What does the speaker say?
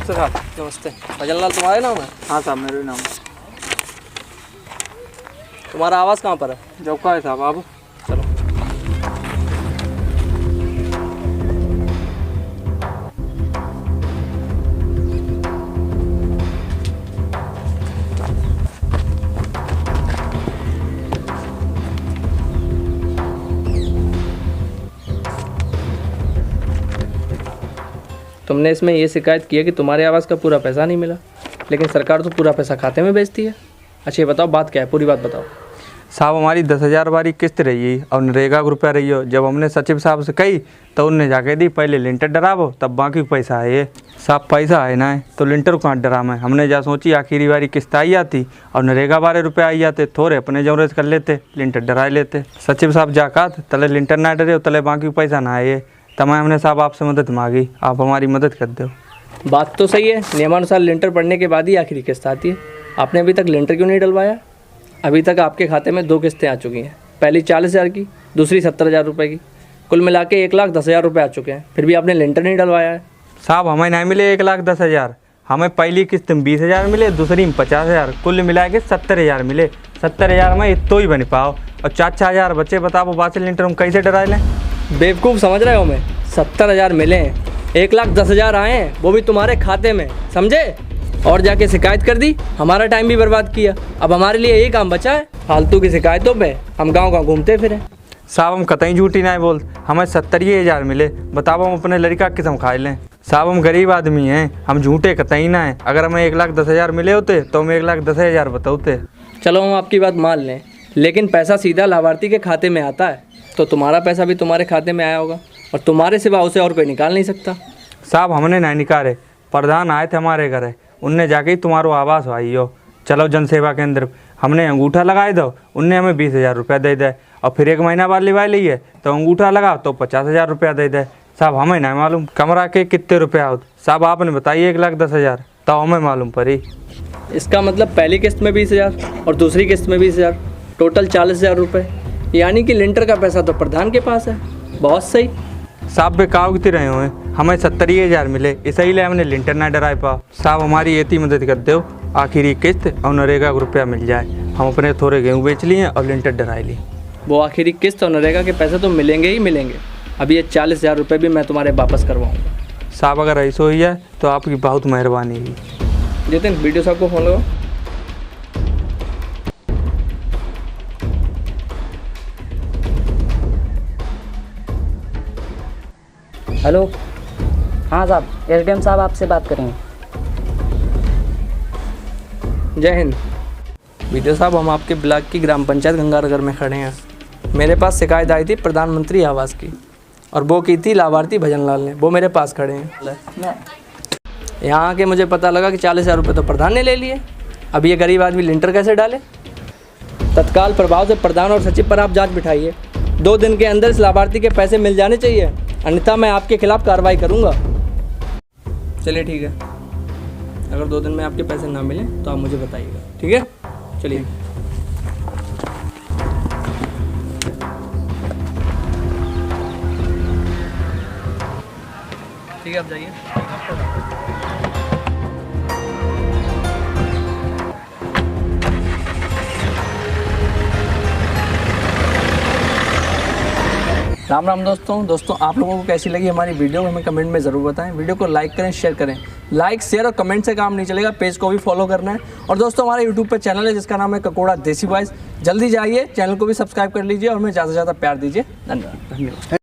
नमस्ते साहब। नमस्ते। भजन लाल तुम्हारा नाम है? हाँ साहब, मेरा ही नाम है। तुम्हारा आवास कहाँ पर है? जब का है साहब आप? चलो। तुमने इसमें ये शिकायत की है कि तुम्हारे आवास का पूरा पैसा नहीं मिला, लेकिन सरकार तो पूरा पैसा खाते में भेजती है। अच्छा ये बताओ बात क्या है, पूरी बात बताओ। साहब हमारी 10,000 वाली किस्त रही और नरेगा का रुपया रही हो। जब हमने सचिव साहब से कही तो उनने जाके दी पहले लिंटर डरावो तब बाकी पैसा है। ये साहब पैसा है ना है तो लिंटर को कहाँ डरामा है। हमने जा सोची आखिरी बारी किस्त आई जाती और नरेगा बारे रुपये आई जाते, थोड़े अपने जरूरत कर लेते, लिंटर डरा लेते। सचिव साहब जाका तले लिंटर ना डरे तले बाकी पैसा ना आए। तमाम हमने साहब आपसे मदद मांगी, आप हमारी मदद कर दो। बात तो सही है, नियमानुसार लिंटर पड़ने के बाद ही आखिरी किस्त आती है। आपने अभी तक लिंटर क्यों नहीं डलवाया? अभी तक आपके खाते में 2 किस्तें आ चुकी हैं, पहली 40,000 की, दूसरी 70,000 रुपये की। कुल मिला के 1,10,000 रुपये आ चुके हैं, फिर भी आपने लिंटर नहीं डलवाया है। साहब हमें नहीं मिले 1,10,000, हमें पहली किस्त में 20,000 मिले, दूसरी में 50,000, कुल मिला के 70,000 मिले। 70,000 में इतो ही बन पाओ और 4,000 बच्चे बताओ बात लिंटर हम कैसे डरा लें? बेवकूफ़ समझ रहे हो? मैं 70,000 मिले हैं, 1,10,000 आए हैं, वो भी तुम्हारे खाते में, समझे? और जाके शिकायत कर दी, हमारा टाइम भी बर्बाद किया। अब हमारे लिए यही काम बचा है, फालतू की शिकायतों पे हम गांव घूमते फिरें। साहब हम कतई झूठी ना बोल, हमें 70,000 मिले, बताओ हम अपने लड़का किस्म खा लें? साहब हम गरीब आदमी हैं, हम झूठे कतई ना हैं। अगर हमें 1,10,000 मिले होते तो हम 1,10,000 बताते। चलो हम आपकी बात मान लें, लेकिन पैसा सीधा लाभार्थी के खाते में आता है, तो तुम्हारा पैसा भी तुम्हारे खाते में आया होगा और तुम्हारे सिवा उसे और कोई निकाल नहीं सकता। साहब हमने नहीं निकाले, प्रधान आए थे हमारे घर, उनने जाके ही तुम्हारो आवास आई हो। चलो जन सेवा केंद्र, हमने अंगूठा लगाए दो, उनने हमें 20,000 रुपया दे दे और फिर 1 महीना बाद लिवा लिए तो अंगूठा लगा तो 50,000 रुपया दे दे। साहब हमें नहीं मालूम कमरा के कितने रुपया होते। साहब आपने बताइए 1,10,000 तो हमें मालूम पड़ी। इसका मतलब पहली किस्त में 20,000 और दूसरी किस्त में 20,000, टोटल 40,000 रुपये। यानी कि लिंटर का पैसा तो प्रधान के पास है। बहुत सही। साहब बेकाव कितने रहे हुए, हमें 70,000 मिले, इसलिए हमने लिंटर ना डराए पा। साहब हमारी ये मदद कर दो, आखिरी किस्त और नरेगा का रुपया मिल जाए। हम अपने थोड़े गेहूँ बेच लिए और लिंटर डराए ली। वो आखिरी किस्त और नरेगा के पैसे तो मिलेंगे ही मिलेंगे। अभी ये 40,000 रुपये भी मैं तुम्हारे वापस करवाऊँगा। साहब अगर ऐसा ही है तो आपकी बहुत मेहरबानी है। जितिन वीडियो साहब को फ़ोन लगाओ। हेलो, हाँ साहब, एसडीएम साहब आपसे बात करेंगे। जय हिंद। वीडियो साहब हम आपके ब्लॉक की ग्राम पंचायत गंगानगर में खड़े हैं। मेरे पास शिकायत आई थी प्रधानमंत्री आवास की, और वो की थी लाभार्थी भजन लाल ने। वो मेरे पास खड़े हैं। यहाँ आके मुझे पता लगा कि 40,000 रुपये तो प्रधान ने ले लिए। अब ये गरीब आदमी लिंटर कैसे डाले? तत्काल प्रभाव से प्रधान और सचिव पर आप जांच बिठाइए। 2 दिन के अंदर इस लाभार्थी के पैसे मिल जाने चाहिए, अन्यथा मैं आपके खिलाफ कार्रवाई करूंगा। चलिए ठीक है, अगर 2 दिन में आपके पैसे ना मिले तो आप मुझे बताइएगा, ठीक है? चलिए। ठीक है, आप जाइए। राम राम दोस्तों आप लोगों को कैसी लगी हमारी वीडियो हमें कमेंट में ज़रूर बताएं। वीडियो को लाइक करें, शेयर करें। लाइक, शेयर और कमेंट से काम नहीं चलेगा, पेज को भी फॉलो करना है। और दोस्तों हमारे यूट्यूब पे चैनल है जिसका नाम है ककोड़ा देसी वॉइस। जल्दी जाइए, चैनल को भी सब्सक्राइब कर लीजिए और हमें ज़्यादा से ज़्यादा प्यार दीजिए। धन्यवाद।